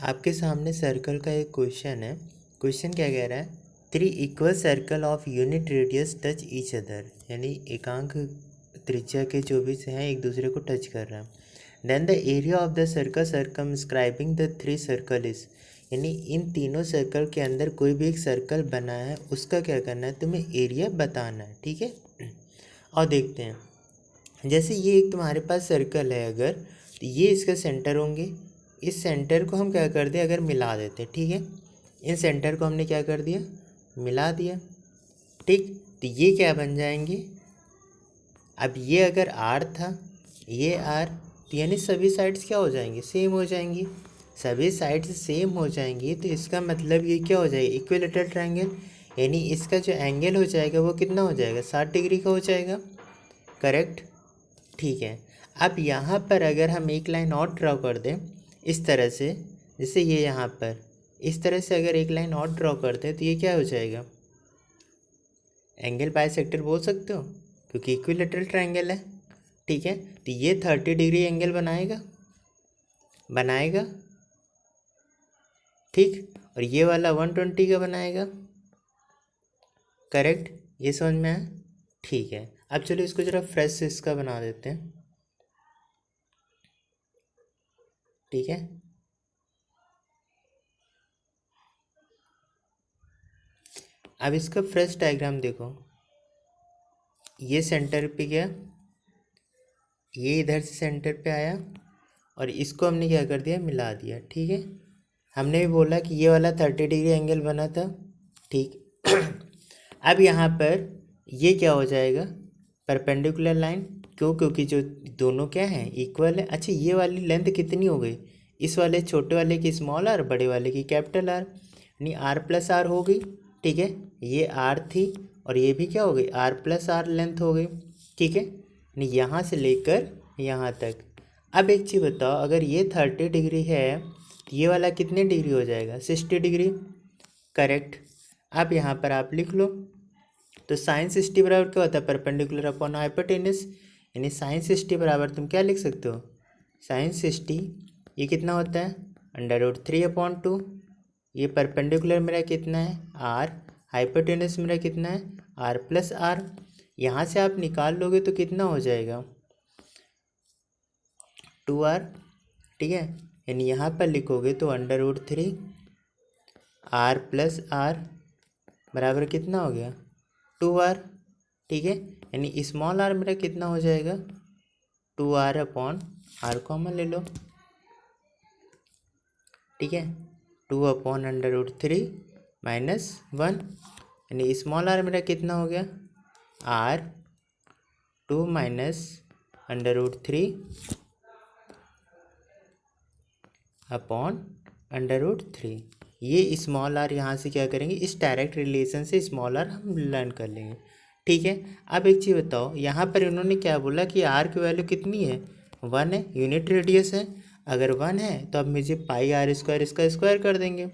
आपके सामने सर्कल का एक क्वेश्चन है। क्वेश्चन क्या कह रहा है, 3 equal circle of unit radius touch each other, यानी एकांक त्रिज्या के जो भी हैं एक दूसरे को टच कर रहा है। Then the area of the circle circumscribing the 3 circle is, यानी इन तीनों सर्कल के अंदर कोई भी एक सर्कल बना है उसका क्या करना है, तुम्हें एरिया बताना है। ठीक है, और देखते हैं। जैसे ये एक तुम्हारे पास सर्कल है, अगर तो ये इसका सेंटर होंगे। इस सेंटर को हम क्या कर दें, अगर मिला देते, ठीक है, इन सेंटर को हमने क्या कर दिया, मिला दिया। ठीक, तो ये क्या बन जाएंगे, अब ये अगर आर था, ये आर, तो यानी सभी साइड्स क्या हो जाएंगी, सेम हो जाएंगी। सभी साइड्स सेम हो जाएंगी तो इसका मतलब ये क्या हो जाएगा, इक्विलेटरल ट्रायंगल, यानी इसका जो एंगल हो जाएगा वो कितना हो जाएगा, 60 डिग्री का हो जाएगा। करेक्ट, ठीक है। अब यहाँ पर अगर हम एक लाइन और ड्रॉ कर दें इस तरह से, जैसे ये यहाँ पर इस तरह से अगर एक लाइन और ड्रॉ कर दें तो ये क्या हो जाएगा, एंगल बाइसेक्टर बोल सकते हो, क्योंकि इक्विलेटरल ट्रायंगल है। ठीक है, तो ये 30 डिग्री एंगल बनाएगा, ठीक, और ये वाला 120 का बनाएगा। करेक्ट, ये समझ में आया। ठीक है, अब चलो इसको जरा फ्रेश इसका बना देते हैं। ठीक है, अब इसका फ्रेश डायग्राम देखो। ये सेंटर पे गया, ये इधर से सेंटर पे आया, और इसको हमने क्या कर दिया, मिला दिया। ठीक है, हमने भी बोला कि ये वाला 30 डिग्री एंगल बना था। ठीक अब यहाँ पर ये क्या हो जाएगा, परपेंडिकुलर लाइन। क्यों, क्योंकि जो दोनों क्या हैं, इक्वल है। अच्छा, ये वाली लेंथ कितनी हो गई, इस वाले छोटे वाले की स्मॉल आर, बड़े वाले की कैपिटल आर, यानी आर प्लस आर हो गई। ठीक है, ये आर थी और ये भी क्या हो गई, आर प्लस आर लेंथ हो गई। ठीक है, यानी यहाँ से लेकर यहाँ तक। अब एक चीज़ बताओ, अगर ये 30 डिग्री है तो ये वाला कितने डिग्री हो जाएगा, 60 डिग्री। करेक्ट, अब यहाँ पर आप लिख लो, तो साइन 60 बराबर क्या होता है, परपेंडिकुलर अपॉन हाइपोटेनस, यानी साइन 60 बराबर तुम क्या लिख सकते हो, साइन 60 ये कितना होता है, √3/2। ये परपेंडिकुलर मेरा कितना है, आर, हाइपोटेनस मेरा कितना है, आर प्लस आर। यहाँ से आप निकाल लोगे तो कितना हो जाएगा, 2r। ठीक है, यानी यहाँ पर लिखोगे तो √3 आर प्लस आर बराबर कितना हो गया, 2r। ठीक है, यानी स्मॉल आर मेरा कितना हो जाएगा, 2r/r कॉमन ले लो। ठीक है, 2/√3 -1, यानी स्मॉल आर मेरा कितना हो गया, r 2 -√3 अपॉन √3। ये स्मॉल आर यहाँ से क्या करेंगे, इस डायरेक्ट रिलेशन से स्मॉल आर हम लर्न कर लेंगे। ठीक है, अब एक चीज़ बताओ, यहाँ पर इन्होंने क्या बोला कि आर की वैल्यू कितनी है, 1 है, यूनिट रेडियस है। अगर 1 है तो अब मुझे πr² इसका स्क्वायर कर देंगे,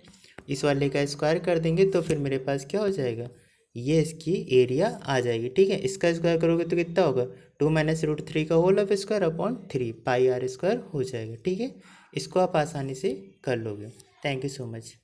इस वाले का स्क्वायर कर देंगे, तो फिर मेरे पास क्या हो जाएगा, ये इसकी एरिया आ जाएगी। ठीक है, इसका स्क्वायर करोगे तो कितना होगा, 2 -√3 का whole of square upon 3 πr² हो जाएगा। ठीक है, इसको आप आसानी से कर लोगे। Thank you so much.